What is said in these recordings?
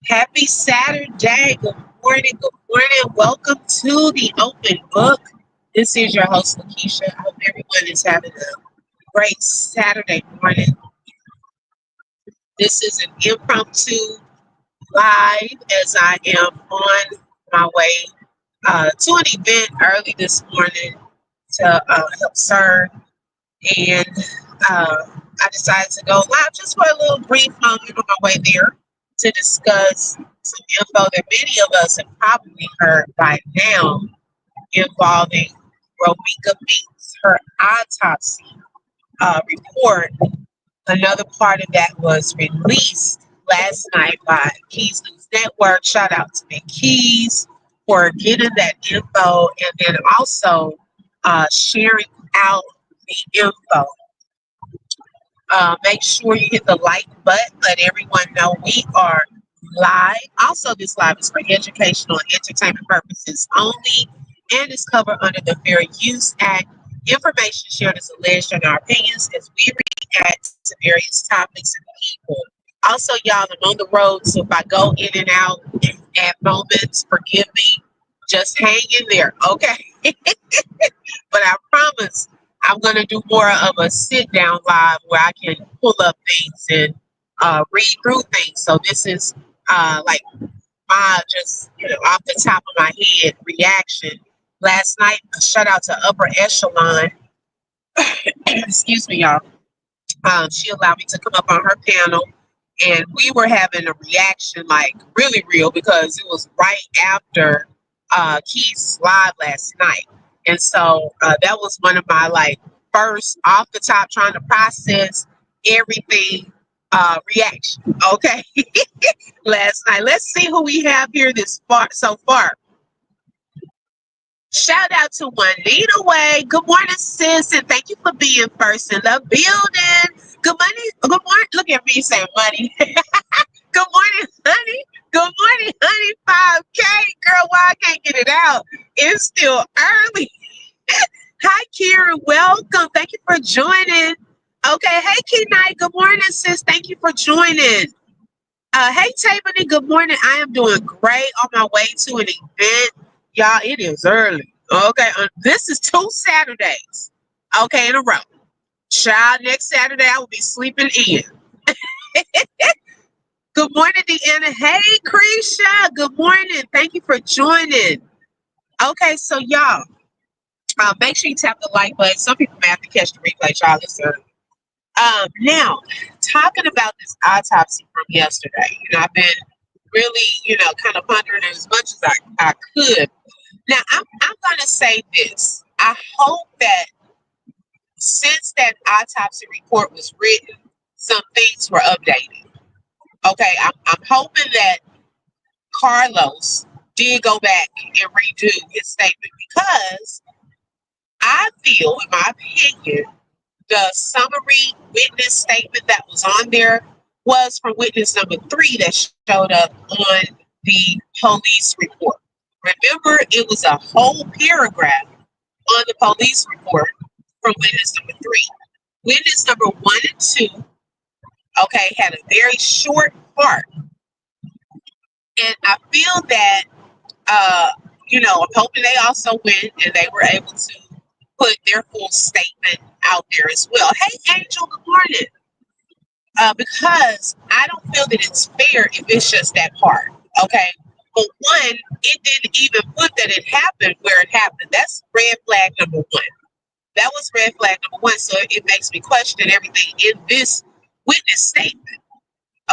Happy Saturday. Good morning. Good morning. Welcome to the open book. This is your host, Lakeisha. I hope everyone is having a great Saturday morning. This is an impromptu live as I am on my way to an event early this morning to help serve. And I decided to go live just for a little brief moment on my way there to discuss some info that many of us have probably heard by now involving ROMECA MEEKS, her autopsy report. Another part of that was released last night by Keys News Network. Shout out to Big Keys for getting that info and then also sharing out the info. Make sure you hit the like button. Let everyone know we are live. Also, this live is for educational and entertainment purposes only and is covered under the Fair Use Act. Information shared is alleged in our opinions as we react to various topics and people. Also, y'all, I'm on the road, so if I go in and out at moments, forgive me. Just hang in there, okay? But I promise I'm going to do more of a sit down live where I can pull up things and read through things. So this is like my just, off the top of my head reaction. Last night, a shout out to Upper Echelon. Excuse me, y'all. She allowed me to come up on her panel and we were having a reaction like really real because it was right after Keith's live last night. And so that was one of my like first off the top trying to process everything reaction. Okay. Last night. Let's see who we have here this far so far. Shout out to Juanita Way. Good morning, sis, and thank you for being first in the building. Good morning. Good morning. Look at me saying money. Good morning, honey. Good morning, honey. 5K. Girl, why I can't get it out? It's still early. Hi, Kira. Welcome. Thank you for joining. Okay. Hey, Key Night. Good morning, sis. Thank you for joining. Hey, Tabany. Good morning. I am doing great on my way to an event. Y'all, it is early. Okay. This is 2 Saturdays. Okay, in a row. Child, next Saturday I will be sleeping in. Good morning, Deanna. Hey, Krisha. Good morning. Thank you for joining. Okay, so y'all, make sure you tap the like button. Some people may have to catch the replay, y'all. It's early. Now, talking about this autopsy from yesterday, I've been really, kind of pondering it as much as I could. Now, I'm going to say this. I hope that since that autopsy report was written, some things were updated. Okay, I'm hoping that Carlos did go back and redo his statement because I feel, in my opinion, the summary witness statement that was on there was from witness number 3 that showed up on the police report. Remember, it was a whole paragraph on the police report from witness number 3. Witness number 1 and 2, okay, had a very short part. And I feel that, I'm hoping they also went and they were able to put their full statement out there as well. Hey, Angel, good morning. Because I don't feel that it's fair if it's just that part. Okay. But one, it didn't even put that it happened where it happened. That's red flag number 1. That was red flag number 1. So it makes me question everything in this witness statement.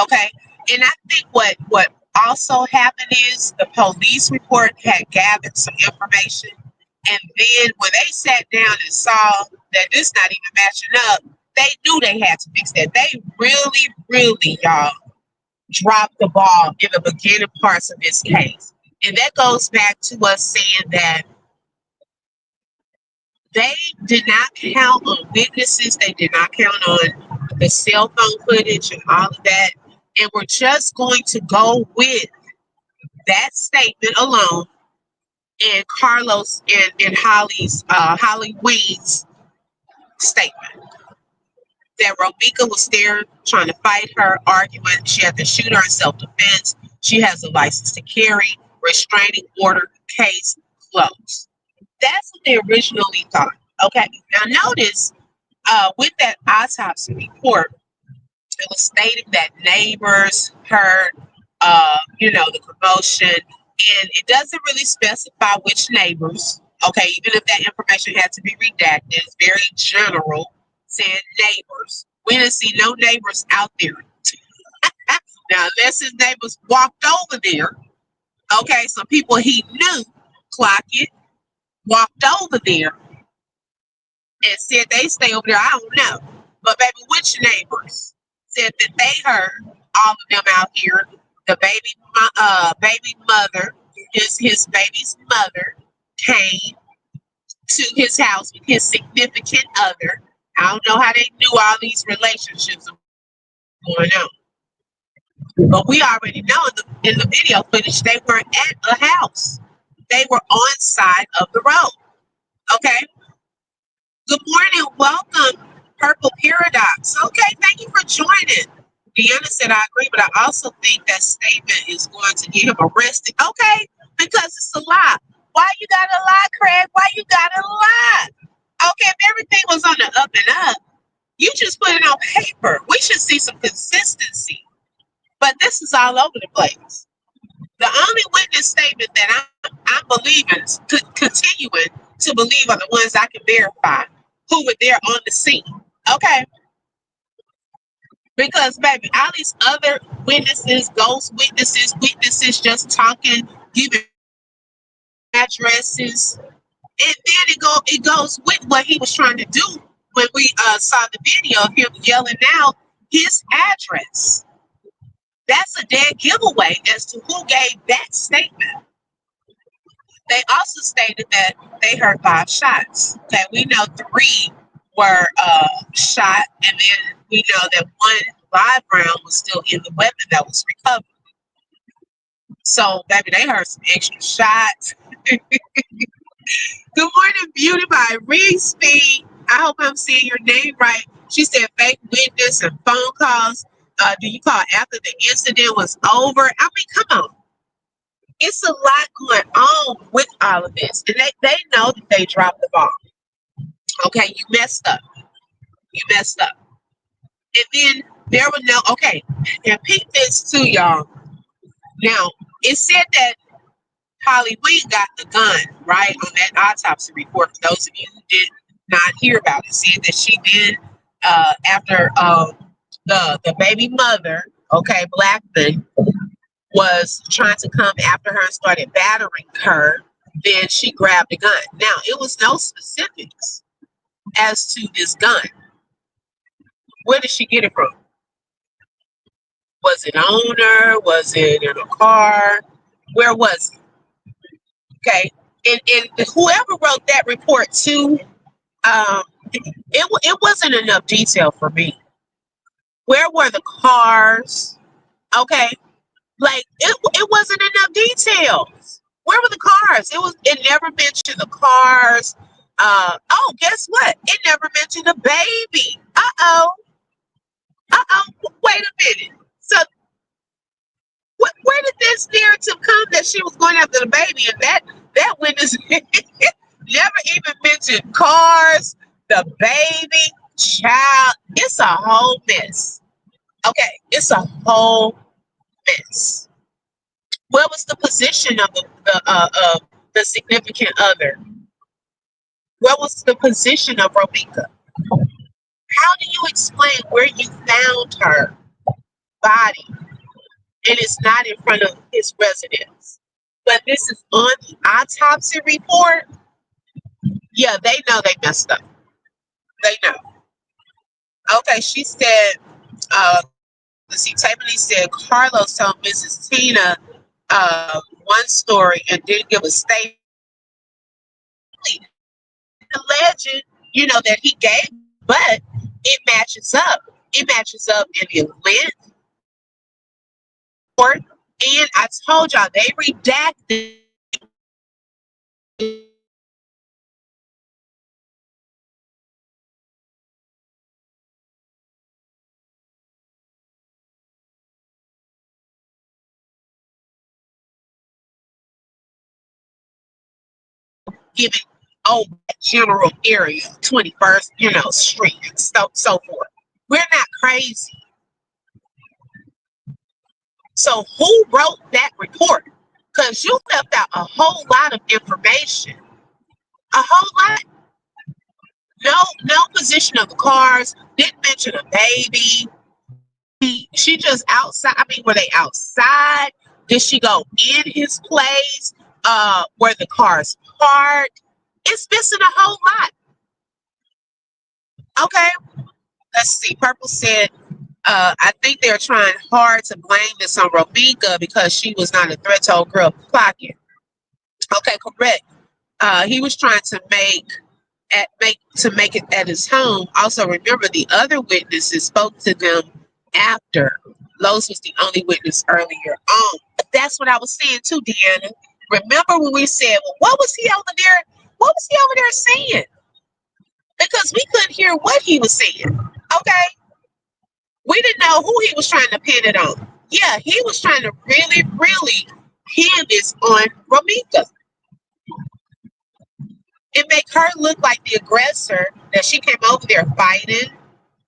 Okay. And I think what also happened is the police report had gathered some information. And then when they sat down and saw that this not even matching up, they knew they had to fix that. They really, really, y'all, dropped the ball in the beginning parts of this case. And that goes back to us saying that they did not count on witnesses. They did not count on the cell phone footage and all of that. And we're just going to go with that statement alone and Carlos and Holly Weed's statement that ROMECA was there trying to fight her, arguing she had to shoot her in self-defense. She has a license to carry, restraining order, case closed. That's what they originally thought. Okay. Now notice with that autopsy report, it was stating that neighbors heard, the commotion, and it doesn't really specify which neighbors. Okay, even if that information had to be redacted, it's very general, saying neighbors. We didn't see no neighbors out there. Now, unless his neighbors walked over there, okay, some people he knew, clock it, walked over there and said they stay over there. I don't know. But baby, which neighbors said that they heard all of them out here? The baby mother, his baby's mother came to his house with his significant other. I don't know how they knew all these relationships going on. But we already know in the video footage they were at a house. They were on side of the road. Okay. Good morning, welcome, Purple Paradox. Okay, thank you for joining. Deanna said, I agree, but I also think that statement is going to get him arrested. Okay, because it's a lie. Why you gotta lie, Craig? Why you gotta lie? Okay, if everything was on the up and up, you just put it on paper. We should see some consistency. But this is all over the place. The only witness statement that I'm believing, continuing to believe, are the ones I can verify who were there on the scene. Okay. Because, baby, all these other witnesses, ghost witnesses, witnesses just talking, giving addresses, and then it goes with what he was trying to do when we saw the video of him yelling out his address. That's a dead giveaway as to who gave that statement. They also stated that they heard 5 shots. Okay, we know 3 were shot, and then we know that 1 live round was still in the weapon that was recovered. So, baby, they heard some extra shots. Good morning, Beauty by Ring Speed. I hope I'm saying your name right. She said fake witness and phone calls. Do you call after the incident was over? I mean, come on. It's a lot going on with all of this. And they know that they dropped the ball. Okay, you messed up. You messed up. And then there were no, okay, and peep this too, y'all. Now, it said that Holly Wee got the gun, right, on that autopsy report. For those of you who did not hear about it, said that she did, after the baby mother, okay, Blackman, was trying to come after her and started battering her, then she grabbed a gun. Now, it was no specifics as to this gun. Where did she get it from? Was it on her? Was it in a car? Where was it? Okay. And whoever wrote that report too, it wasn't enough detail for me. Where were the cars? Okay. Like it wasn't enough details. Where were the cars? It never mentioned the cars. Oh, guess what? It never mentioned the baby. Uh-oh. Uh-oh. Wait a minute. So where did this narrative come that she was going after the baby, and that witness never even mentioned cars, the baby, child? It's a whole mess. Okay, it's a whole mess. What was the position of the significant other? What was the position of ROMECA? How do you explain where you found her body and it's not in front of his residence? But this is on the autopsy report. Yeah, they know they messed up. They know. Okay, she said, let's see, Tiffany said Carlos told Mrs. Tina one story and didn't give a statement. The legend, that he gave, but it matches up. It matches up in the length, and I told y'all they redacted giving that general area, 21st, street, and so forth. We're not crazy. So who wrote that report? Because you left out a whole lot of information. A whole lot. No position of the cars. Didn't mention a baby. She just outside. I mean, were they outside? Did she go in his place? Were the cars parked? It's missing a whole lot. Okay, let's see. Purple said, I think they're trying hard to blame this on ROMECA because she was not a threat to old girl clocking. Okay, correct. He was trying to make it at his home. Also, remember the other witnesses spoke to them after. Lowe's was the only witness earlier on. But that's what I was saying too, Deanna. Remember when we said, well, what was he over there? What was he over there saying? Because we couldn't hear what he was saying. Okay. We didn't know who he was trying to pin it on. Yeah, he was trying to really, really pin this on ROMECA and make her look like the aggressor, that she came over there fighting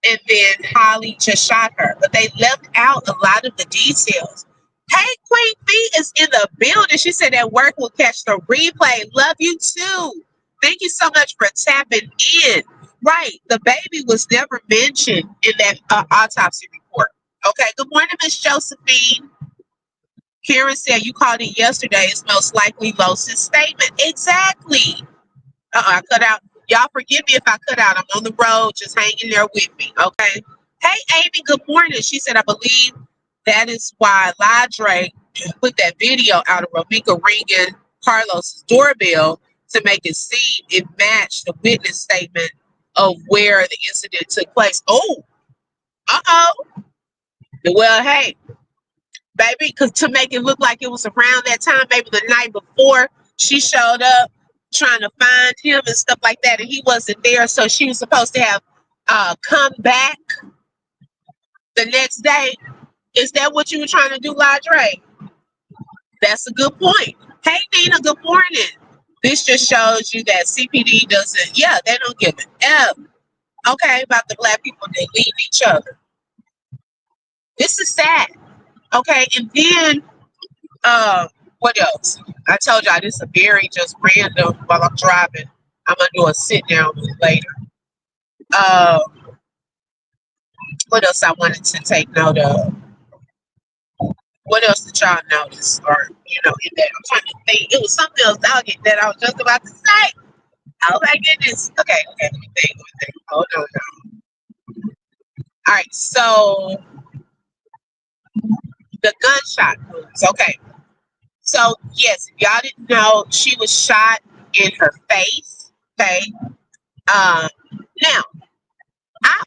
and then Holly just shot her. But they left out a lot of the details. Hey, Queen B is in the building. She said that work will catch the replay. Love you too. Thank you so much for tapping in. Right, the baby was never mentioned in that autopsy report. Okay, good morning, Miss Josephine. Karen said you called it yesterday. It's most likely Lowe's statement. Exactly. I cut out. Y'all forgive me if I cut out. I'm on the road, just hanging there with me. Okay. Hey, Amy. Good morning. She said, I believe that is why Ladre put that video out of ROMECA ringing Carlos's doorbell to make it seem it matched the witness statement of where the incident took place. Oh, well, hey, baby, because to make it look like it was around that time, maybe the night before she showed up trying to find him and stuff like that, and he wasn't there, so she was supposed to have come back the next day. Is that what you were trying to do, Ladre? That's a good point. Hey, Nina, good morning. This just shows you that CPD doesn't, they don't give an F, okay, about the black people that leave each other. This is sad, okay? And then, what else? I told y'all this is a very just random while I'm driving. I'm going to do a sit down later. What else I wanted to take note of? What else did y'all notice? Or, in that, I'm trying to think. It was something else that I was just about to say. Oh my goodness. Okay, let me think. Oh, no. All right, so the gunshot wounds. Okay. So, yes, if y'all didn't know, she was shot in her face. Okay. Now,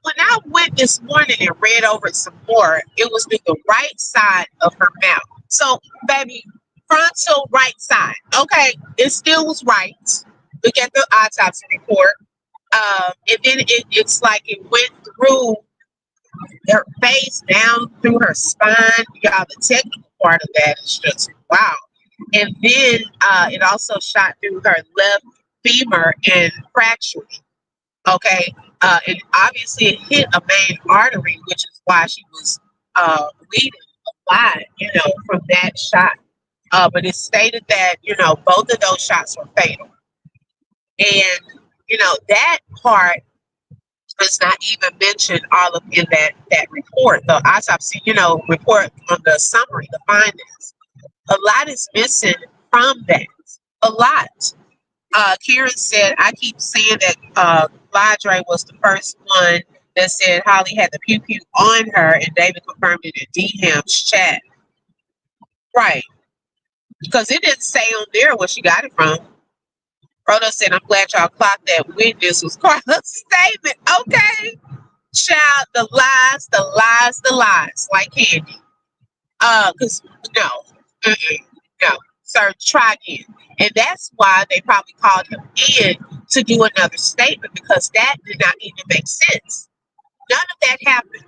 when I went this morning and read over it some more, it was through the right side of her mouth. So, baby, frontal right side. Okay, it still was right. Look at the autopsy report. And then it's like it went through her face, down through her spine. Y'all, the technical part of that is just wow. And then it also shot through her left femur and fractured. Okay, and obviously it hit a main artery, which is why she was bleeding a lot, from that shot. But it stated that, both of those shots were fatal. And, that part was not even mentioned all of in that report, the autopsy, report on the summary, the findings. A lot is missing from that. A lot. Karen said, I keep saying that Ladre was the first one that said Holly had the pew pew on her, and David confirmed it in DHAM's chat. Right. Because it didn't say on there where she got it from. Rhoda said, I'm glad y'all clocked that witness was Carla's statement. Okay. Child, the lies, like candy. Because no. No. Sir, try again. And that's why they probably called him in to do another statement, because that did not even make sense. None of that happened.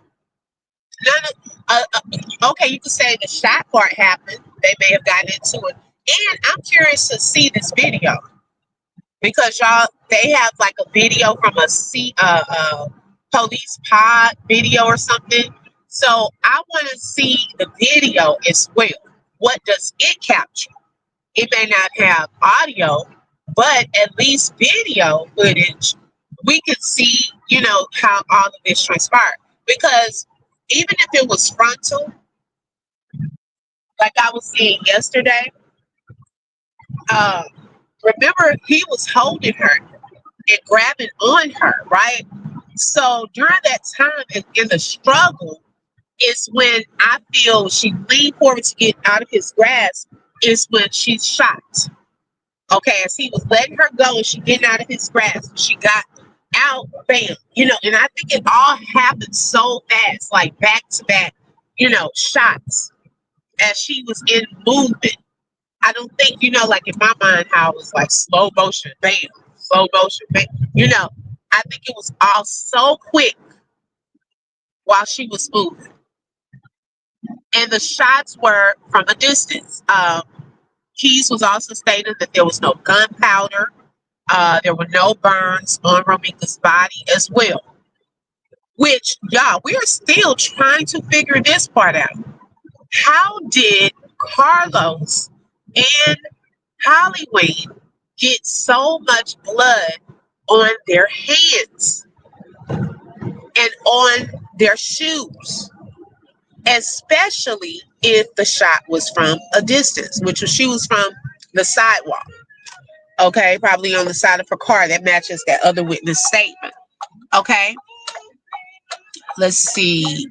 Okay, you could say the shot part happened. They may have gotten into it. And I'm curious to see this video, because y'all they have like a video from a police pod video or something. So I want to see the video as well. What does it capture? It may not have audio, but at least video footage. We could see, how all of this transpired. Because even if it was frontal, like I was seeing yesterday, um, remember he was holding her and grabbing on her, right? So during that time in the struggle is when I feel she leaned forward to get out of his grasp, is when she's shot. Okay, as he was letting her go and she getting out of his grasp, she got out, bam, and I think it all happened so fast, like back to back, shots as she was in movement. I don't think, like in my mind, how it was like slow motion, bam, slow motion, bam. I think it was all so quick while she was moving. And the shots were from a distance. Keys was also stated that there was no gunpowder. There were no burns on ROMECA's body as well. Which, y'all, we are still trying to figure this part out. How did Carlos and Hollywood get so much blood on their hands and on their shoes? Especially if the shot was from a distance, which she was from the sidewalk. Okay, probably on the side of her car. That matches that other witness statement. Okay, let's see.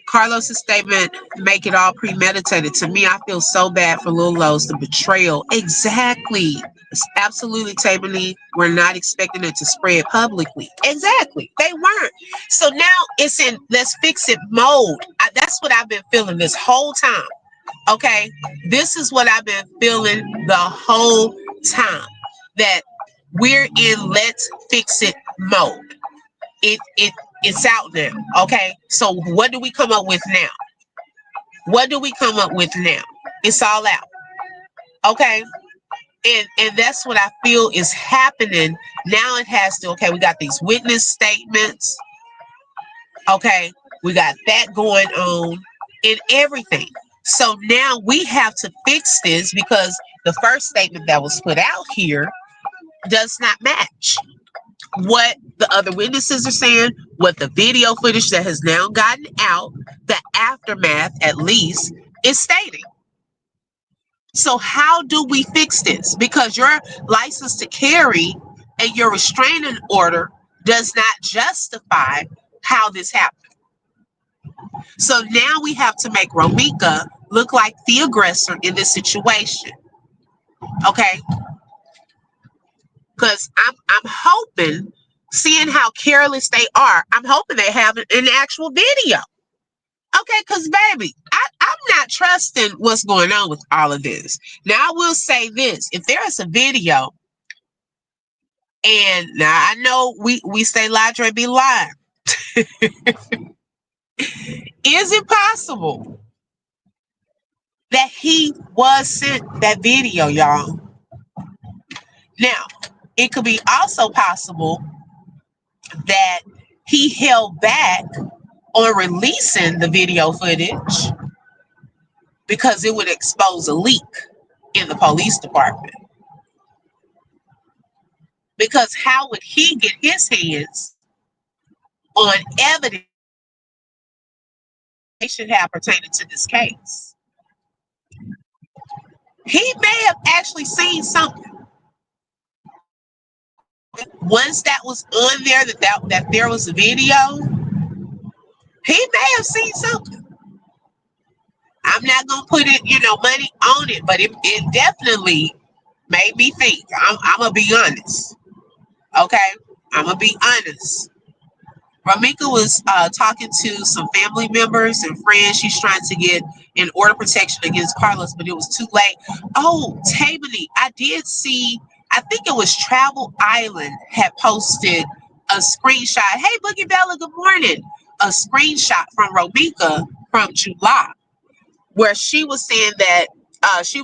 Carlos's statement make it all premeditated. To me, I feel so bad for Lil Lo's the betrayal. Exactly. It's absolutely, Tabany. We're not expecting it to spread publicly. Exactly. They weren't. So now it's in let's fix it mode. That's what I've been feeling this whole time. Okay. This is what I've been feeling the whole time. That we're in let's fix it mode. It's out now. Okay. So what do we come up with now? What do we come up with now? It's all out. Okay. And that's what I feel is happening. Now it has to, okay, we got these witness statements. Okay, we got that going on and everything. So now we have to fix this because the first statement that was put out here does not match what the other witnesses are saying, what the video footage that has now gotten out, the aftermath at least, is stating. So how do we fix this? Because your license to carry and your restraining order does not justify how this happened. So now we have to make ROMECA look like the aggressor in this situation. Okay? Because I'm hoping, seeing how careless they are, I'm hoping they have an actual video. Okay, because baby, I'm not trusting what's going on with all of this. Now I will say this: if there is a video, and now I know we say Ladre be lying, is it possible that he was sent that video, y'all? Now, it could be also possible that he held back on releasing the video footage because it would expose a leak in the police department. Because how would he get his hands on evidence they should have pertaining to this case? He may have actually seen something. Once that was on there, that there was a video, he may have seen something. I'm not gonna put it, money on it, but it definitely made me think. I'm gonna be honest. Okay, I'm gonna be honest. ROMECA was talking to some family members and friends. She's trying to get an order of protection against Carlos, but it was too late. Oh, Tabany, I did see, I think it was Travel Island had posted a screenshot. Hey, Boogie Bella, good morning. A screenshot from ROMECA from July, where she was saying that She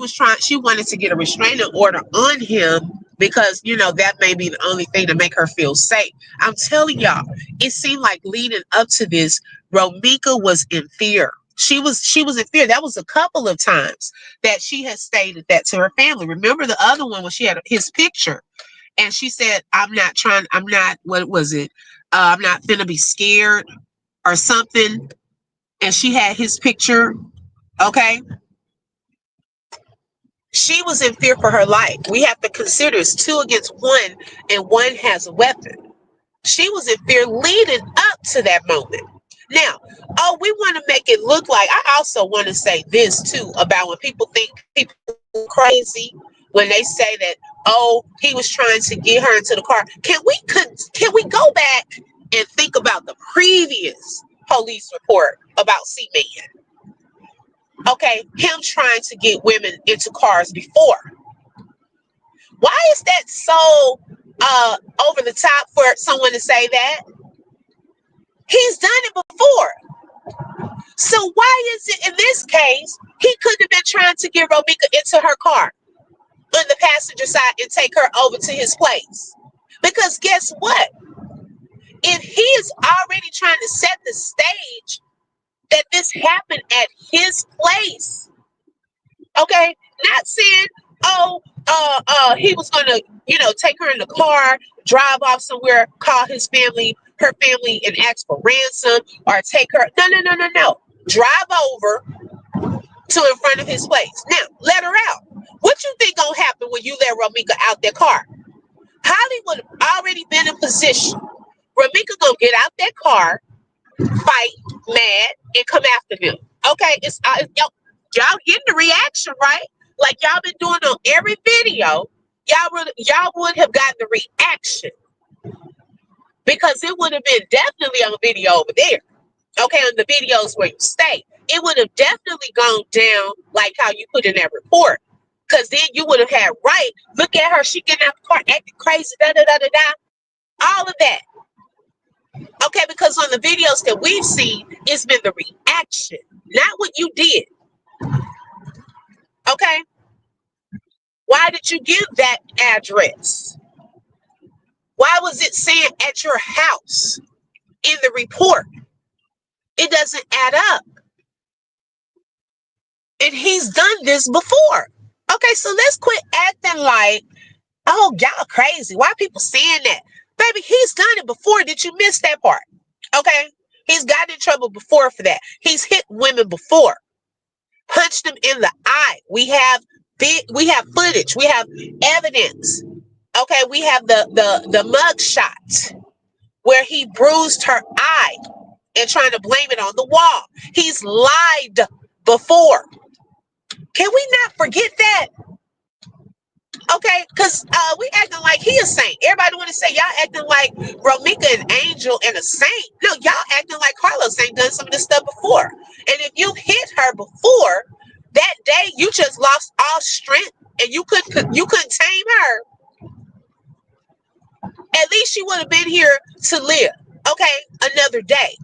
wanted to get a restraining order on him because, that may be the only thing to make her feel safe. I'm telling y'all, it seemed like leading up to this, ROMECA was in fear. She was in fear. That was a couple of times that she had stated that to her family. Remember the other one when she had his picture and she said, what was it? I'm not finna be scared or something. And she had his picture. Okay. She was in fear for her life. We have to consider it's 2 against 1 and one has a weapon. She was in fear leading up to that moment. Now, we want to make it look like, I also want to say this too about when people think people are crazy when they say that, he was trying to get her into the car. Can we go back and think about the previous police report about C-Man? Okay, him trying to get women into cars before. Why is that so over the top for someone to say that? He's done it before. So why is it in this case he couldn't have been trying to get ROMECA into her car on the passenger side and take her over to his place? Because guess what? If he is already trying to set the stage that this happened at his place, okay, not saying, he was gonna, take her in the car, drive off somewhere, call her family, and ask for ransom, or take her. No. Drive over to in front of his place. Now, let her out. What you think gonna happen when you let ROMECA out that car? Hollywood already been in position. ROMECA gonna get out that car, fight, mad, and come after him. Okay, it's y'all getting the reaction, right? Like y'all been doing on every video. Y'all would have gotten the reaction because it would have been definitely on video over there. Okay, on the videos where you stay, it would have definitely gone down like how you put in that report. Because then you would have had right. Look at her, she getting out the car, acting crazy, da da da da da. All of that. Okay, because on the videos that we've seen, it's been the reaction, not what you did. Okay. Why did you give that address? Why was it saying at your house in the report? It doesn't add up. And he's done this before. Okay, so let's quit acting like, y'all crazy. Why are people saying that? Baby, he's done it before. Did you miss that part? Okay, he's gotten in trouble before for that. He's hit women before, punched them in the eye. We have footage. We have evidence. Okay, we have the mug shot where he bruised her eye and trying to blame it on the wall. He's lied before. Can we not forget that? Okay, because we acting like he a saint. Everybody want to say y'all acting like ROMECA an angel and a saint. No, y'all acting like Carlos ain't done some of this stuff before. And if you hit her before, that day you just lost all strength and you couldn't tame her. At least she would have been here to live. Okay, another day.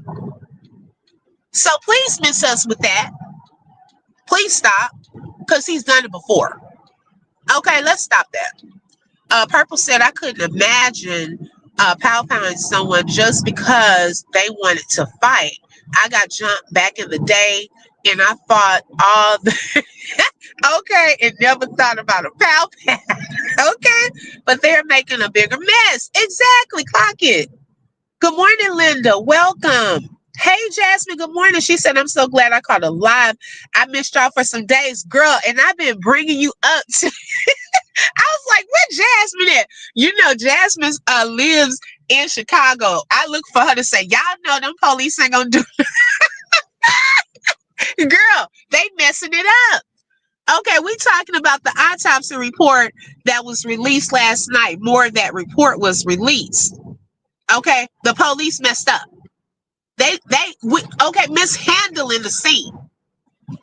So please miss us with that. Please stop, because he's done it before. Okay, let's stop that. Purple said, I couldn't imagine pow-powing someone just because they wanted to fight. I got jumped back in the day, and I fought all the... Okay, and never thought about a pow-pow. Okay, but they're making a bigger mess. Exactly, clock it. Good morning, Linda. Welcome. Hey, Jasmine, good morning. She said, I'm so glad I caught a live. I missed y'all for some days, girl, and I've been bringing you up to... I was like, where Jasmine at? You know, Jasmine lives in Chicago. I look for her to say, y'all know them police ain't gonna do Girl, they messing it up. Okay, we talking about the autopsy report that was released last night. More of that report was released. Okay, the police messed up. Mishandling the scene.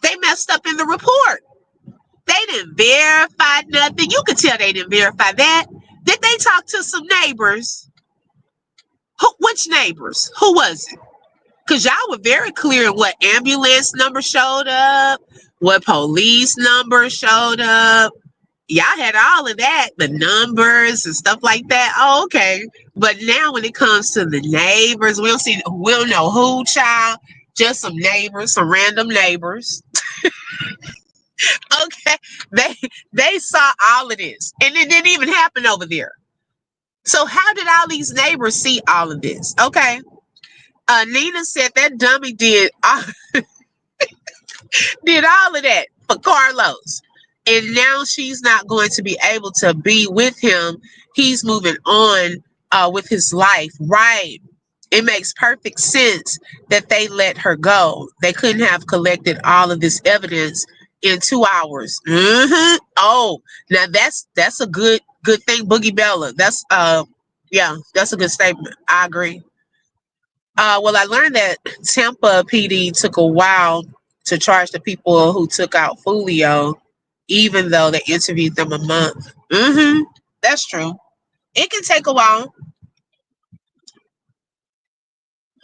They messed up in the report. They didn't verify nothing. You could tell they didn't verify that. Did they talk to some neighbors? Which neighbors? Who was it? Because y'all were very clear in what ambulance number showed up, what police number showed up. Y'all had all of that, the numbers and stuff like that. Oh, okay. But now when it comes to the neighbors, we don't know who, child, just some neighbors, some random neighbors. Okay. They saw all of this. And it didn't even happen over there. So how did all these neighbors see all of this? Okay. Nina said that dummy did all of that for Carlos. And now she's not going to be able to be with him. He's moving on with his life. Right. It makes perfect sense that they let her go. They couldn't have collected all of this evidence in 2 hours. Mm-hmm. Oh, now that's a good thing, Boogie Bella. That's that's a good statement. I agree. Well, I learned that Tampa PD took a while to charge the people who took out Fulio, even though they interviewed them a month. Mm-hmm. That's true. It can take a while.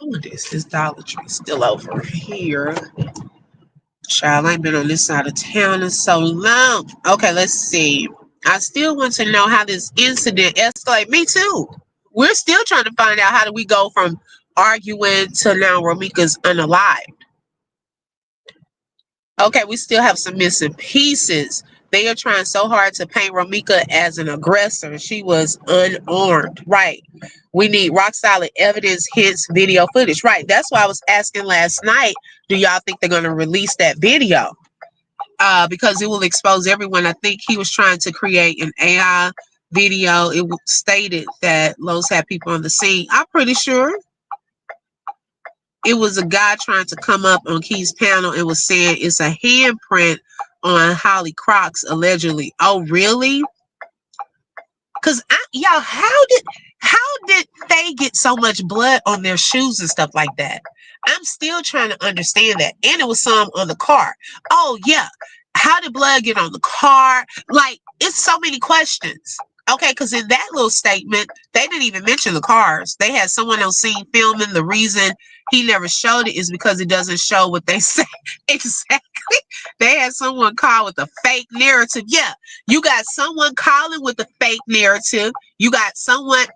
Oh, this Dollar Tree still over here. Child, I ain't been on this side of town in so long. Okay, let's see. I still want to know how this incident escalated. Me too. We're still trying to find out how do we go from arguing to now Romeka's unalived. Okay, we still have some missing pieces. They are trying so hard to paint ROMECA as an aggressor. She was unarmed. Right. We need rock solid evidence, hence video footage. Right. That's why I was asking last night, do y'all think they're going to release that video? Because it will expose everyone. I think he was trying to create an AI video. It stated that Lowe's had people on the scene. I'm pretty sure. It was a guy trying to come up on Key's panel and was saying it's a handprint on Holly Crocs, allegedly. Oh, really? Because y'all, how did they get so much blood on their shoes and stuff like that? I'm still trying to understand that. And it was some on the car. Oh, yeah. How did blood get on the car? Like, it's so many questions. Okay, because in that little statement, they didn't even mention the cars. They had someone else seen filming. The reason he never showed it is because it doesn't show what they say. Exactly. They had someone call with a fake narrative. Yeah, you got someone calling with a fake narrative. You got someone.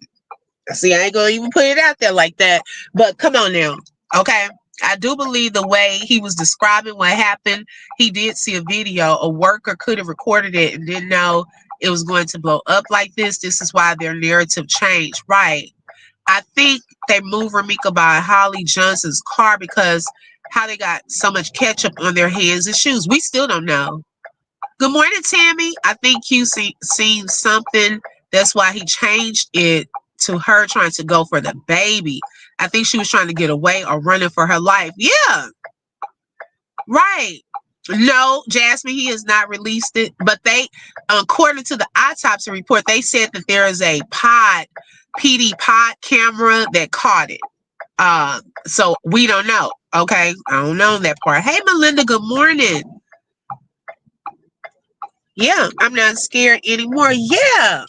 See, I ain't going to even put it out there like that. But come on now. Okay. I do believe the way he was describing what happened, he did see a video. A worker could have recorded it and didn't know it was going to blow up like this. This is why their narrative changed. Right. I think they moved ROMECA by Holly Johnson's car because how they got so much ketchup on their hands and shoes. We still don't know. Good morning, Tammy. I think Q seen something. That's why he changed it to her trying to go for the baby. I think she was trying to get away or running for her life. Yeah. Right. No, Jasmine, he has not released it. But they, according to the autopsy report, they said that there is a PD pod camera that caught it. So we don't know. Okay. I don't know that part. Hey, Melinda, good morning. Yeah, I'm not scared anymore. Yeah.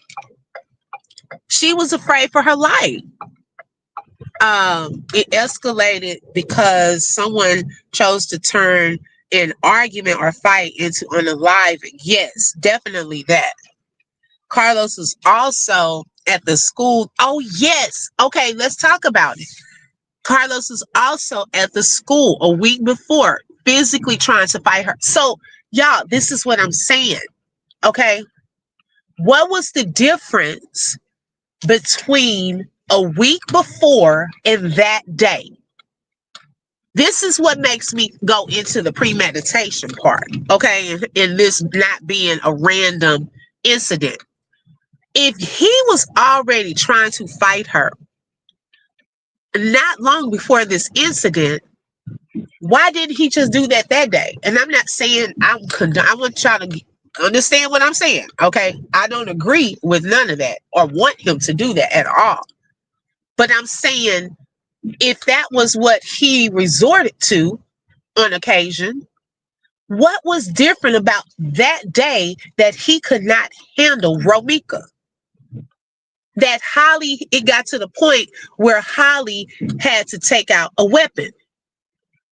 She was afraid for her life. It escalated because someone chose to turn an argument or fight into unaliving. Yes, definitely that. Carlos was also at the school. Oh, yes. Okay, let's talk about it. Carlos was also at the school a week before, physically trying to fight her. So, y'all, this is what I'm saying. Okay. What was the difference between a week before and that day? This is what makes me go into the premeditation part, okay? And this not being a random incident. If he was already trying to fight her not long before this incident, why didn't he just do that day? And I'm not saying I want y'all to understand what I'm saying, okay? I don't agree with none of that or want him to do that at all. But I'm saying if that was what he resorted to on occasion, what was different about that day that he could not handle ROMECA? That Holly, it got to the point where Holly had to take out a weapon.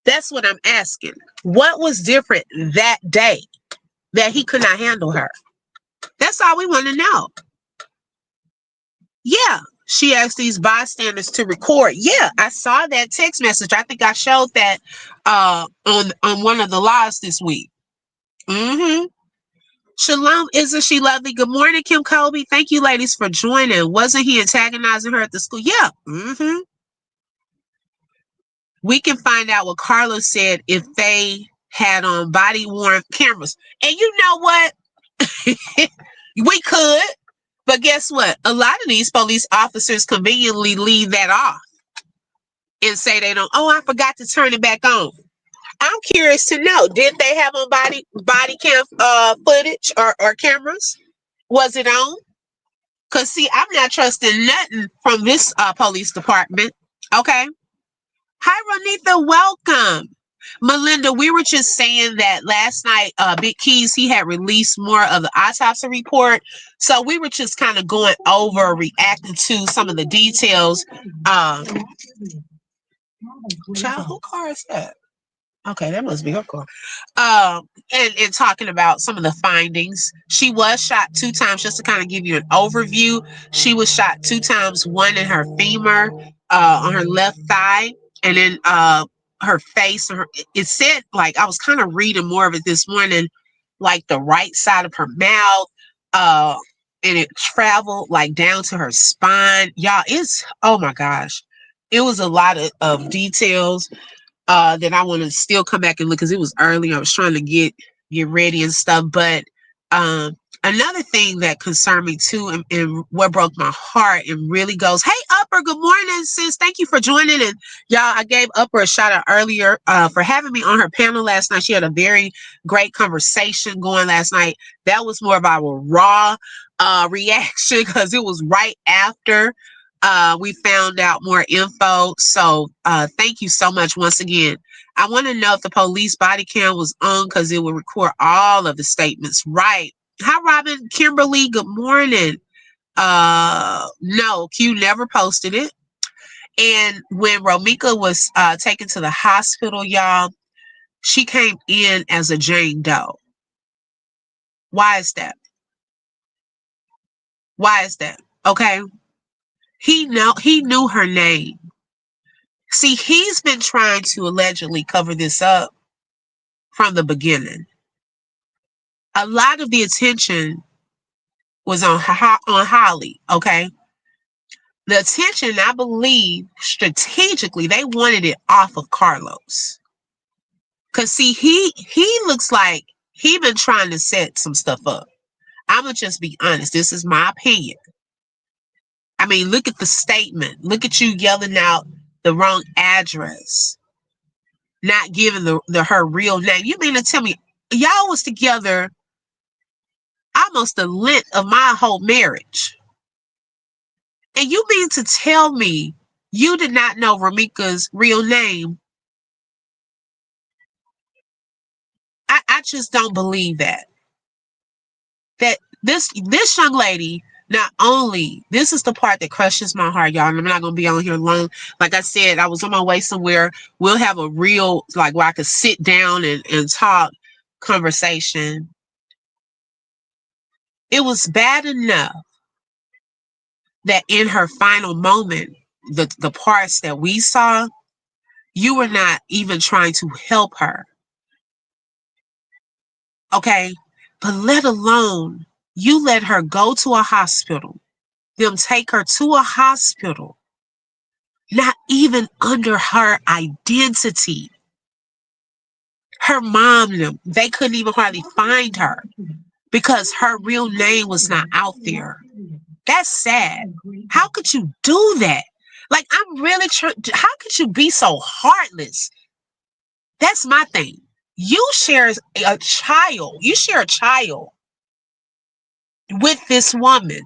That's what I'm asking. What was different that day that he could not handle her? That's all we want to know. Yeah. She asked these bystanders to record. Yeah, I saw that text message. I think I showed that on one of the lives this week. Mm-hmm. Shalom, isn't she lovely? Good morning, Kim Colby. Thank you, ladies, for joining. Wasn't he antagonizing her at the school? Yeah. Mm-hmm. We can find out what Carlos said if they had on body worn cameras. And you know what? We could. But guess what? A lot of these police officers conveniently leave that off and say they don't. Oh, I forgot to turn it back on. I'm curious to know, did they have on body cam footage or cameras? Was it on? Cause see, I'm not trusting nothing from this police department. Okay. Hi, Ronitha. Welcome. Melinda, we were just saying that last night, Big Keys, he had released more of the autopsy report. So we were just kind of going over, reacting to some of the details. Child, who car is that? Okay, that must be her car. And talking about some of the findings. She was shot 2 times, just to kind of give you an overview. She was shot 2 times, one in her femur, on her left thigh, and then her face. It said, like, I was kind of reading more of it this morning, like the right side of her mouth, uh, and it traveled like down to her spine. Y'all, oh my gosh. It was a lot of details that I want to still come back and look because it was early. I was trying to get ready and stuff. But another thing that concerned me too, and what broke my heart and really goes, hey Upper, good morning, sis. Thank you for joining. And y'all, I gave Upper a shout out earlier for having me on her panel last night. She had a very great conversation going last night. That was more of our raw reaction because it was right after we found out more info. So thank you so much once again. I want to know if the police body cam was on because it will record all of the statements. Right. Hi, Robin. Kimberly, good morning. No, Q never posted it. And when ROMECA was taken to the hospital, y'all, she came in as a Jane Doe. Why is that? Why is that? Okay. He knew her name. See, he's been trying to allegedly cover this up from the beginning. A lot of the attention was on Holly, okay? The attention, I believe, strategically, they wanted it off of Carlos. Because, see, he looks like he been trying to set some stuff up. I'm going to just be honest. This is my opinion. I mean, look at the statement. Look at you yelling out the wrong address. Not giving her real name. You mean to tell me y'all was together almost the length of my whole marriage? And you mean to tell me you did not know ROMECA's real name? I just don't believe that. That this young lady, not only, this is the part that crushes my heart, y'all, and I'm not going to be on here long. Like I said, I was on my way somewhere. We'll have a real, like, where I could sit down and talk conversation. It was bad enough that in her final moment, the parts that we saw, you were not even trying to help her. Okay? But let alone, you let her go to a hospital, them take her to a hospital, not even under her identity. Her mom, they couldn't even hardly find her because her real name was not out there. That's sad. How could you do that? Like, I'm really trying. How could you be so heartless? That's my thing. You share a child. You share a child with this woman,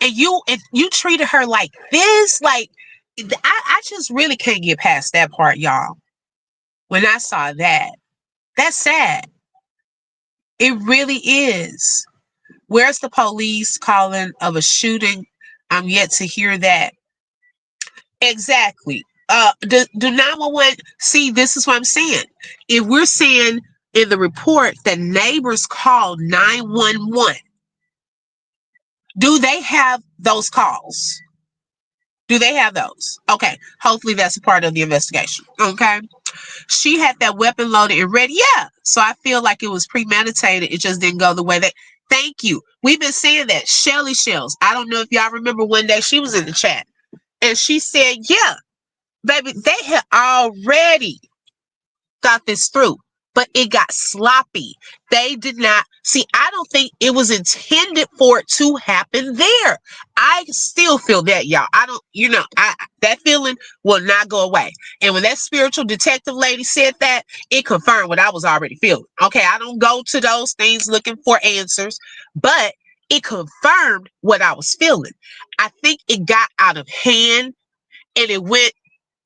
and you treated her like this. Like, I just really can't get past that part, y'all. When I saw that, that's sad. It really is. Where's the police calling of a shooting? I'm yet to hear that. Exactly. do 911 see? This is what I'm saying. If we're saying in the report that neighbors called 911, do they have those calls? Do they have those? Okay, hopefully that's a part of the investigation. Okay, she had that weapon loaded and ready. Yeah, so I feel like it was premeditated. It just didn't go the way that. Thank you. We've been saying that. Shelly Shells. I don't know if y'all remember one day she was in the chat and she said, "Yeah, baby, they had already thought this through, but it got sloppy. They did not see. I don't think it was intended for it to happen there. I still feel that, y'all. I don't, that feeling will not go away. And when that spiritual detective lady said that, it confirmed what I was already feeling. Okay, I don't go to those things looking for answers, but it confirmed what I was feeling. I think it got out of hand and it went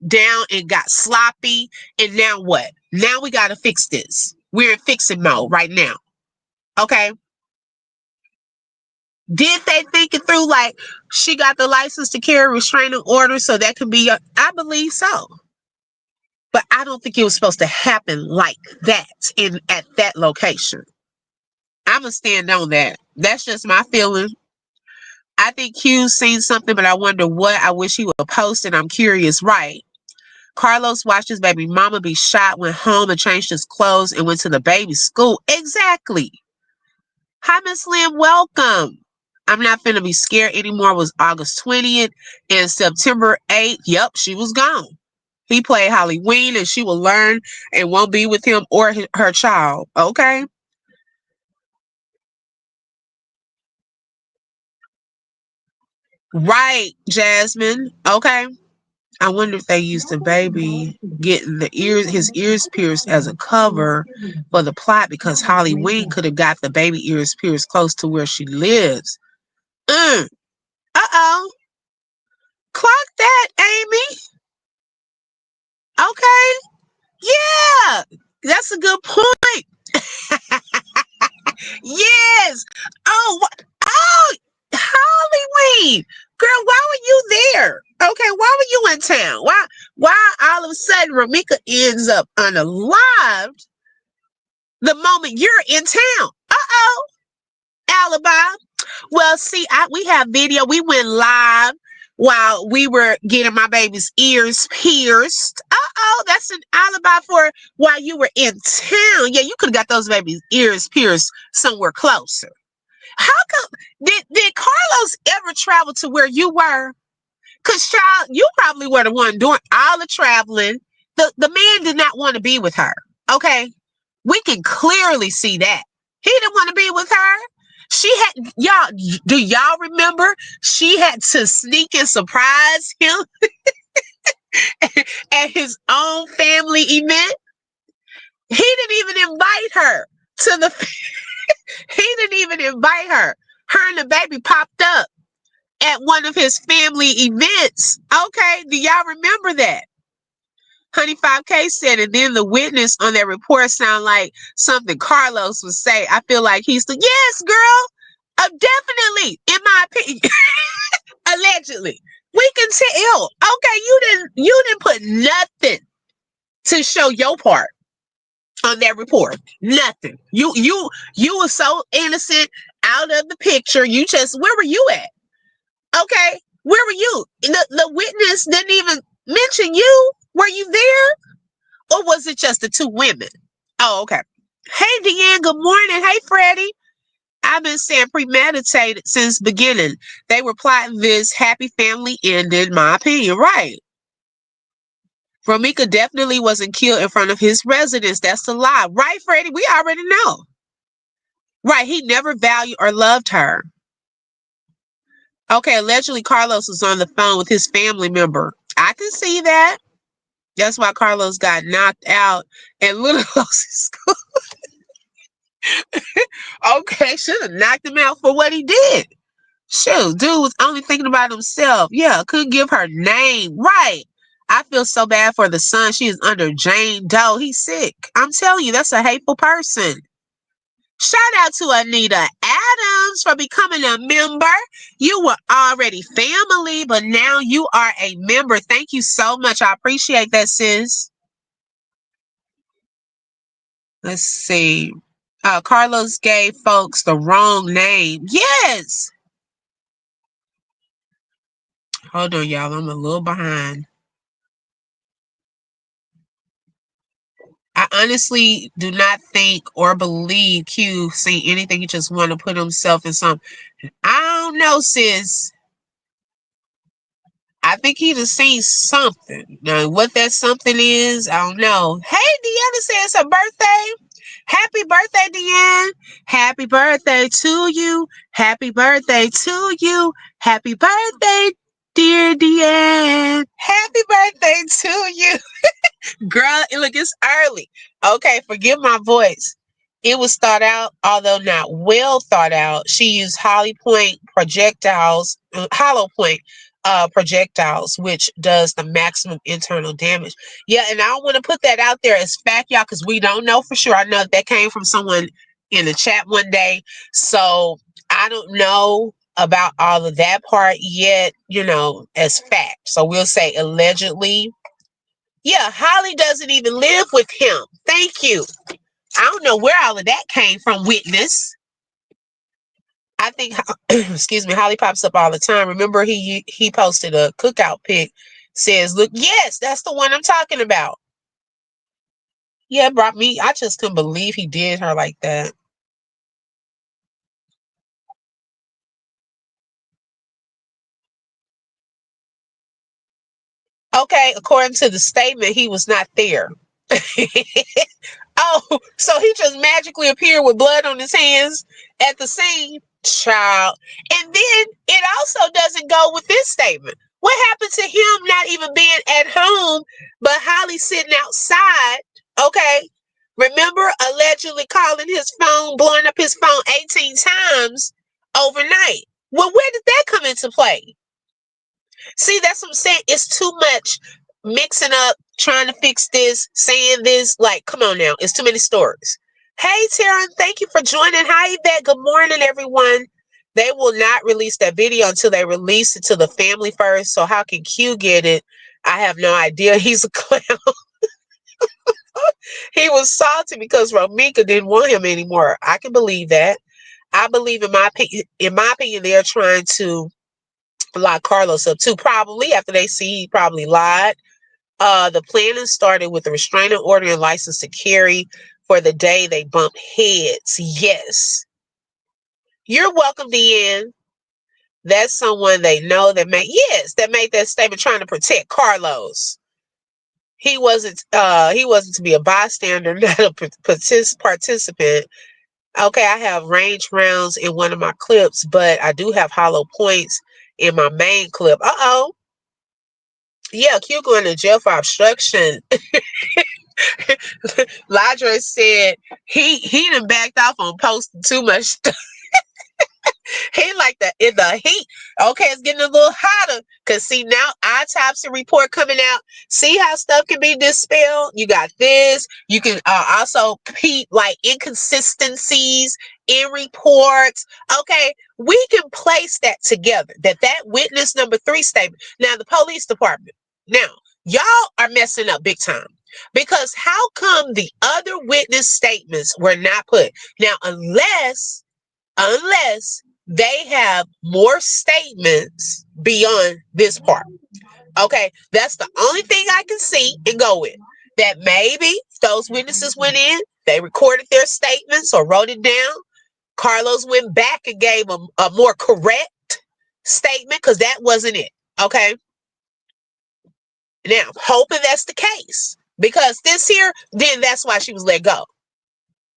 down and got sloppy. And now what? Now we got to fix this. We're in fixing mode right now. Okay. Did they think it through? Like she got the license to carry restraining order, so that could be I believe so. But I don't think it was supposed to happen like that at that location. I'm gonna stand on that. That's just my feeling. I think Q's seen something, but I wonder what. I wish he would post it. I'm curious, right? Carlos watched his baby mama be shot, went home and changed his clothes and went to the baby's school. Exactly. Hi, Miss Lynn. Welcome. I'm not finna be scared anymore. It was August 20th and September 8th. Yep, she was gone. He played Halloween and she will learn and won't be with him or her child. Okay. Right, Jasmine. Okay. I wonder if they used the baby getting his ears pierced as a cover for the plot because Holly Wing could have got the baby ears pierced close to where she lives. Uh-oh. Clock that, Amy. Okay. Yeah. That's a good point. Yes. Oh, oh, Halloween. Girl, why were you there? Okay, why were you in town? Why all of a sudden ROMECA ends up unalived the moment you're in town? Uh-oh. Alibi. Well, see, we have video. We went live while we were getting my baby's ears pierced. Uh-oh, that's an alibi for while you were in town. Yeah, you could have got those baby's ears pierced somewhere closer. How come did Carlos ever travel to where you were? Because child, you probably were the one doing all the traveling. The man did not want to be with her. Okay. We can clearly see that. He didn't want to be with her. She had do y'all remember she had to sneak and surprise him at his own family event? He didn't even invite her to the he didn't even invite her. Her and the baby popped up at one of his family events. Okay, do y'all remember that? Honey 5K said, and then the witness on that report sound like something Carlos would say. I feel like he's the yes, girl. Definitely, in my opinion, allegedly. We can tell. Okay, you didn't put nothing to show your part on that report. Nothing. You were so innocent, out of the picture. You just where were you at? Okay, where were you? The witness didn't even mention you. Were you there? Or was it just the two women? Oh, okay. Hey, Deanne, good morning. Hey, Freddie. I've been saying premeditated since beginning. They were plotting this happy family end, in my opinion. Right. ROMECA definitely wasn't killed in front of his residence. That's a lie. Right, Freddie? We already know. Right. He never valued or loved her. Okay, allegedly Carlos was on the phone with his family member. I can see that. That's why Carlos got knocked out at Little Rosie's school. Okay, should have knocked him out for what he did. Shoot, dude was only thinking about himself. Yeah, couldn't give her name. Right. I feel so bad for the son. She is under Jane Doe. He's sick. I'm telling you, that's a hateful person. Shout out to Anita Adams for becoming a member. You were already family, but now you are a member. Thank you so much. I appreciate that, sis. Let's see. Carlos gave folks the wrong name. Yes. Hold on, y'all. I'm a little behind. I honestly do not think or believe Q see anything. He just want to put himself in some. I don't know, sis. I think he just seen something. Now, what that something is, I don't know. Hey, Deanna said it's her birthday. Happy birthday, Deanne. Happy birthday to you. Happy birthday to you. Happy birthday, dear Deanne. Happy birthday to you. Girl, look, it's early. Okay, forgive my voice. It was thought out, although not well thought out. She used hollow point projectiles, which does the maximum internal damage. Yeah, and I don't want to put that out there as fact, y'all, because we don't know for sure. I know that came from someone in the chat one day. So I don't know about all of that part yet, as fact. So we'll say allegedly. Yeah, Holly doesn't even live with him. Thank you. I don't know where all of that came from, witness. I think, excuse me, Holly pops up all the time. Remember, he posted a cookout pic. Says, look, yes, that's the one I'm talking about. Yeah, it brought me. I just couldn't believe he did her like that. Okay, according to the statement, he was not there. Oh, so he just magically appeared with blood on his hands at the scene? Child. And then it also doesn't go with this statement. What happened to him not even being at home, but Holly sitting outside? Okay. Remember allegedly calling his phone, blowing up his phone 18 times overnight. Well, where did that come into play? See, that's what I'm saying. It's too much mixing up, trying to fix this, saying this. Like, come on now. It's too many stories. Hey, Taryn, thank you for joining. Hi, Yvette. Good morning, everyone. They will not release that video until they release it to the family first. So how can Q get it? I have no idea. He's a clown. He was salty because ROMECA didn't want him anymore. I can believe that. I believe in my opinion, they're trying to lock Carlos up too. Probably after they see he probably lied. The planning started with a restraining order and license to carry for the day they bumped heads. Yes. You're welcome, Deanne. That's someone they know that made that statement trying to protect Carlos. He wasn't to be a bystander, not a participant. Okay, I have range rounds in one of my clips, but I do have hollow points in my main clip. Uh-oh. Yeah, Q going to jail for obstruction. Ladra said he done backed off on posting too much stuff. He like that in the heat. Okay, it's getting a little hotter. Cause see now autopsy report coming out. See how stuff can be dispelled? You got this. You can also peep like inconsistencies in reports. Okay, we can place that together. That witness number 3 statement. Now the police department. Now, y'all are messing up big time. Because how come the other witness statements were not put? Now, unless they have more statements beyond this part. Okay, that's the only thing I can see and go with. That maybe those witnesses went in, they recorded their statements or wrote it down. Carlos went back and gave a more correct statement because that wasn't it. Okay, now hoping that's the case because this here, then that's why she was let go.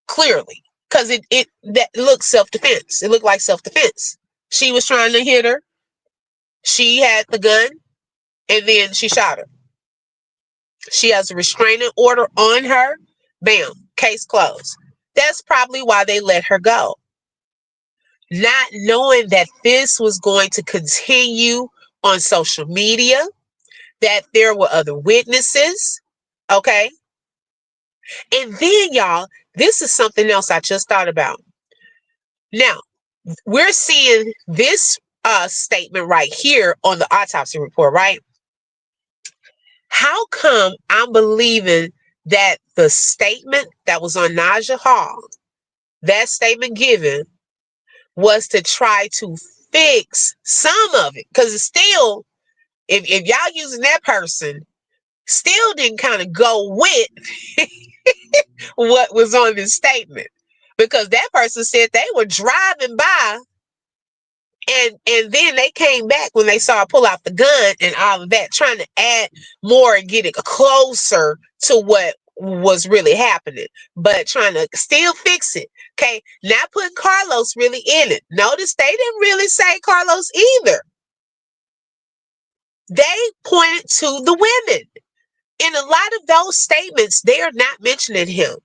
Clearly, because it that looked self-defense. It looked like self-defense. She was trying to hit her. She had the gun, and then she shot her. She has a restraining order on her. Bam, case closed. That's probably why they let her go. Not knowing that this was going to continue on social media, that there were other witnesses. Okay. And then, y'all, this is something else I just thought about. Now, we're seeing this statement right here on the autopsy report, right? How come I'm believing that the statement that was on Naja Hall, that statement given, was to try to fix some of it? Because it's still, if y'all using that person, still didn't kind of go with what was on this statement. Because that person said they were driving by and then they came back when they saw her pull out the gun and all of that, trying to add more and get it closer to what was really happening, but trying to still fix it. Okay, not putting Carlos really in it. Notice they didn't really say Carlos either. They pointed to the women. In a lot of those statements, they are not mentioning him.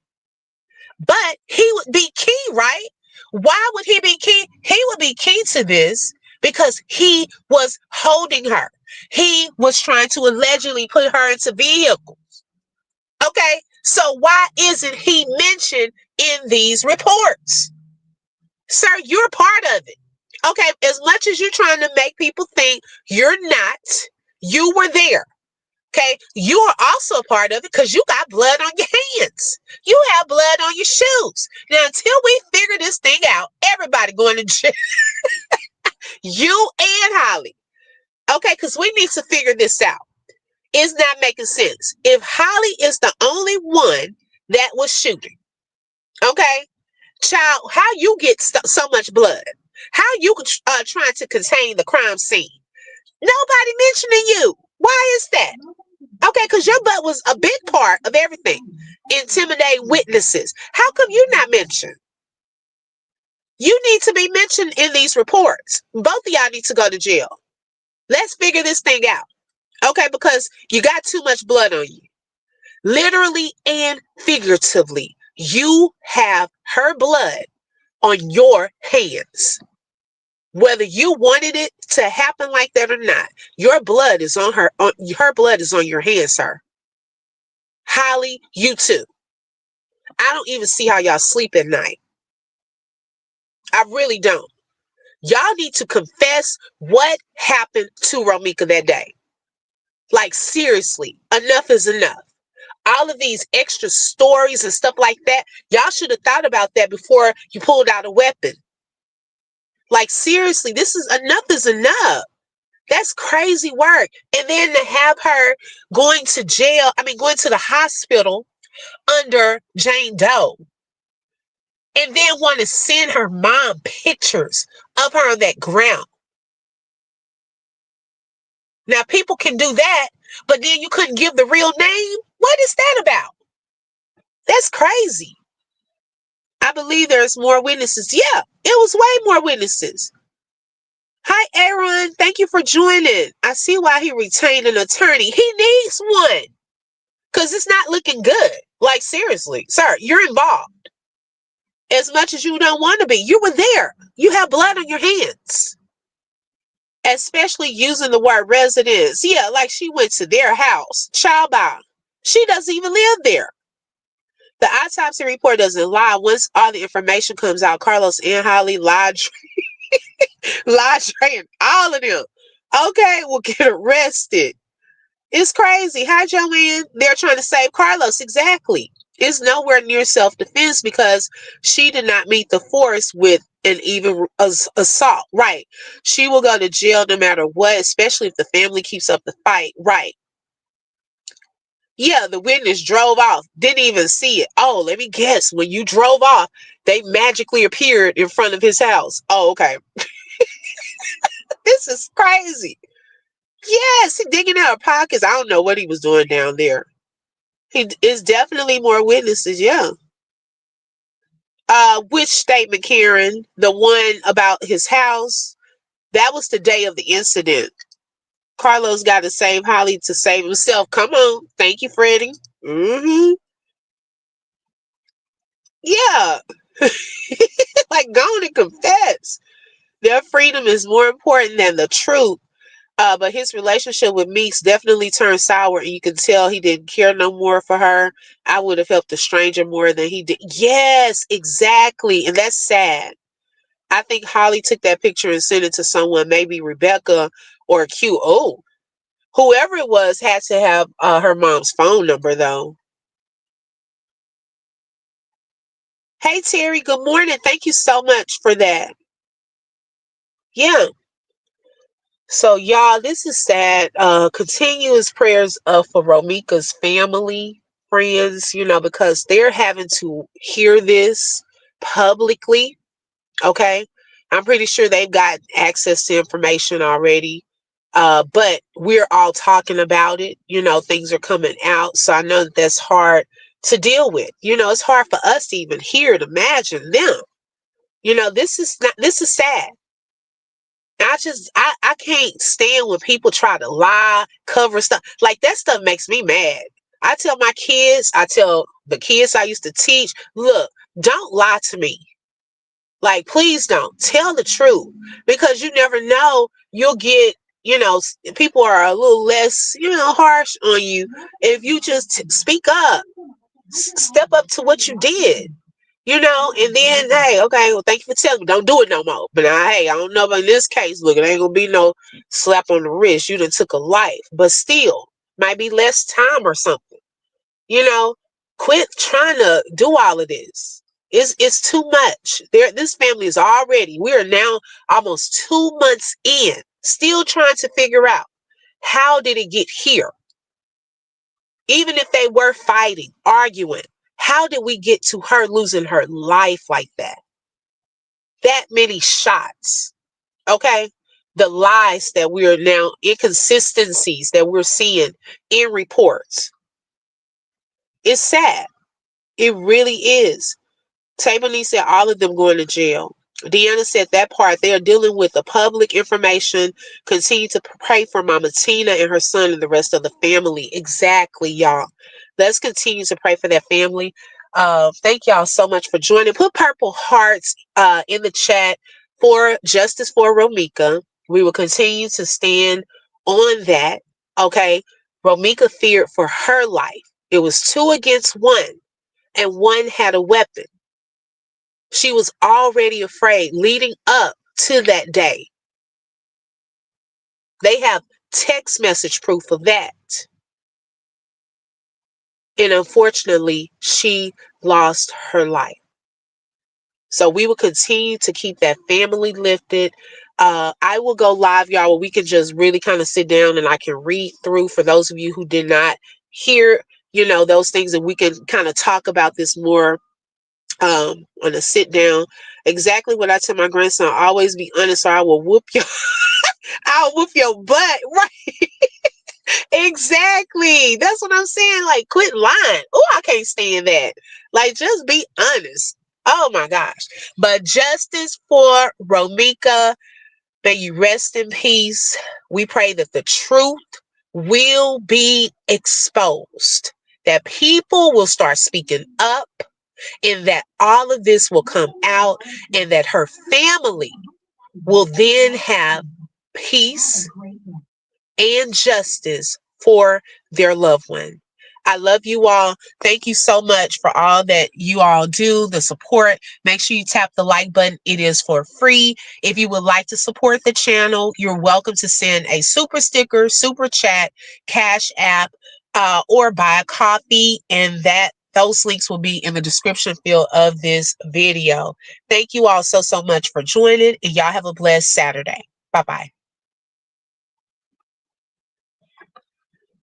But he would be key, right? Why would he be key? He would be key to this because he was holding her. He was trying to allegedly put her into vehicles. Okay, so why isn't he mentioned in these reports? Sir, you're part of it. Okay, as much as you're trying to make people think you're not, you were there. Okay, you are also a part of it because you got blood on your hands. You have blood on your shoes. Now, until we figure this thing out, everybody going to jail. You and Holly. Okay, because we need to figure this out. It's not making sense. If Holly is the only one that was shooting, okay, child, how you get so much blood? How you trying to contain the crime scene? Nobody mentioning you. Why is that? Okay, because your butt was a big part of everything. Intimidate witnesses. How come you not mentioned? You need to be mentioned in these reports. Both of y'all need to go to jail. Let's figure this thing out. Okay, because you got too much blood on you. Literally and figuratively, you have her blood on your hands. Whether you wanted it to happen like that or not, your blood is on her. Her blood is on your hands, sir. Holly, you too. I don't even see how y'all sleep at night. I really don't. Y'all need to confess what happened to ROMECA that day. Like, seriously, enough is enough. All of these extra stories and stuff like that, y'all should have thought about that before you pulled out a weapon. Like, seriously, enough is enough. That's crazy work. And then to have her going to the hospital under Jane Doe. And then want to send her mom pictures of her on that ground. Now, people can do that, but then you couldn't give the real name? What is that about? That's crazy. I believe there's more witnesses. Yeah, it was way more witnesses. Hi, Aaron. Thank you for joining. I see why he retained an attorney. He needs one because it's not looking good. Like, seriously, sir, you're involved. As much as you don't want to be, you were there. You have blood on your hands. Especially using the word residence. Yeah, like she went to their house. Child by. She doesn't even live there. The autopsy report doesn't lie. Once all the information comes out, Carlos and Holly lied, and all of them, okay, will get arrested. It's crazy. Hi, Joanne. They're trying to save Carlos. Exactly. It's nowhere near self-defense because she did not meet the force with an even assault. Right. She will go to jail no matter what, especially if the family keeps up the fight. Right. Yeah, the witness drove off. Didn't even see it. Oh, let me guess. When you drove off, they magically appeared in front of his house. Oh, okay. This is crazy. Yes, he digging out pockets. I don't know what he was doing down there. He is definitely more witnesses. Yeah. Which statement, Karen? The one about his house? That was the day of the incident. Carlos got to save Holly to save himself. Come on. Thank you, Freddie. Mm-hmm. Yeah. Like, go on and confess. Their freedom is more important than the truth. But his relationship with Meeks definitely turned sour, and you can tell he didn't care no more for her. I would have helped a stranger more than he did. Yes, exactly. And that's sad. I think Holly took that picture and sent it to someone, maybe Rebecca or Q. Oh, whoever it was had to have her mom's phone number, though. Hey, Terry, good morning. Thank you so much for that. Yeah. So, y'all, this is sad. Continuous prayers for ROMECA's family, friends, because they're having to hear this publicly. Okay. I'm pretty sure they've got access to information already. But we're all talking about it. Things are coming out. So I know that that's hard to deal with. It's hard for us to even hear it, imagine them. This is sad. I can't stand when people try to lie, cover stuff. Like that stuff makes me mad. I tell my kids, I tell the kids I used to teach, look, don't lie to me. Like, please don't. Tell the truth. Because you never know, you'll get, people are a little less, harsh on you if you just speak up. Step up to what you did. And then, hey, okay, well, thank you for telling me. Don't do it no more. But hey, I don't know about in this case. Look, it ain't gonna be no slap on the wrist. You done took a life, but still, might be less time or something. Quit trying to do all of this. It's too much. This family is already. We are now almost 2 months in, still trying to figure out how did it get here. Even if they were fighting, arguing. How did we get to her losing her life like that? That many shots, okay? The lies that we are now, inconsistencies that we're seeing in reports. It's sad. It really is. Tabani said all of them going to jail. Deanna said that part. They are dealing with the public information. Continue to pray for Mama Tina and her son and the rest of the family. Exactly, y'all. Let's continue to pray for that family. Thank y'all so much for joining. Put purple hearts in the chat for justice for ROMECA. We will continue to stand on that. Okay. ROMECA feared for her life. It was 2 against 1, and 1 had a weapon. She was already afraid leading up to that day. They have text message proof of that. And unfortunately, she lost her life. So we will continue to keep that family lifted. I will go live, y'all, where we can just really kind of sit down and I can read through for those of you who did not hear, those things, and we can kind of talk about this more on a sit down. Exactly what I tell my grandson, always be honest or I will whoop your I'll whoop your butt. Right. Exactly. That's what I'm saying. Like, quit lying. Oh, I can't stand that. Like, just be honest. Oh my gosh. But justice for ROMECA. May you rest in peace. We pray that the truth will be exposed, that people will start speaking up, and that all of this will come out, and that her family will then have peace and justice for their loved one. I love you all. Thank you so much for all that you all do, the support. Make sure you tap the like button. It is for free. If you would like to support the channel, you're welcome to send a super sticker, super chat, cash app, or buy a coffee, and those links will be in the description field of this video. Thank you all so much for joining, and y'all have a blessed Saturday. Bye-bye.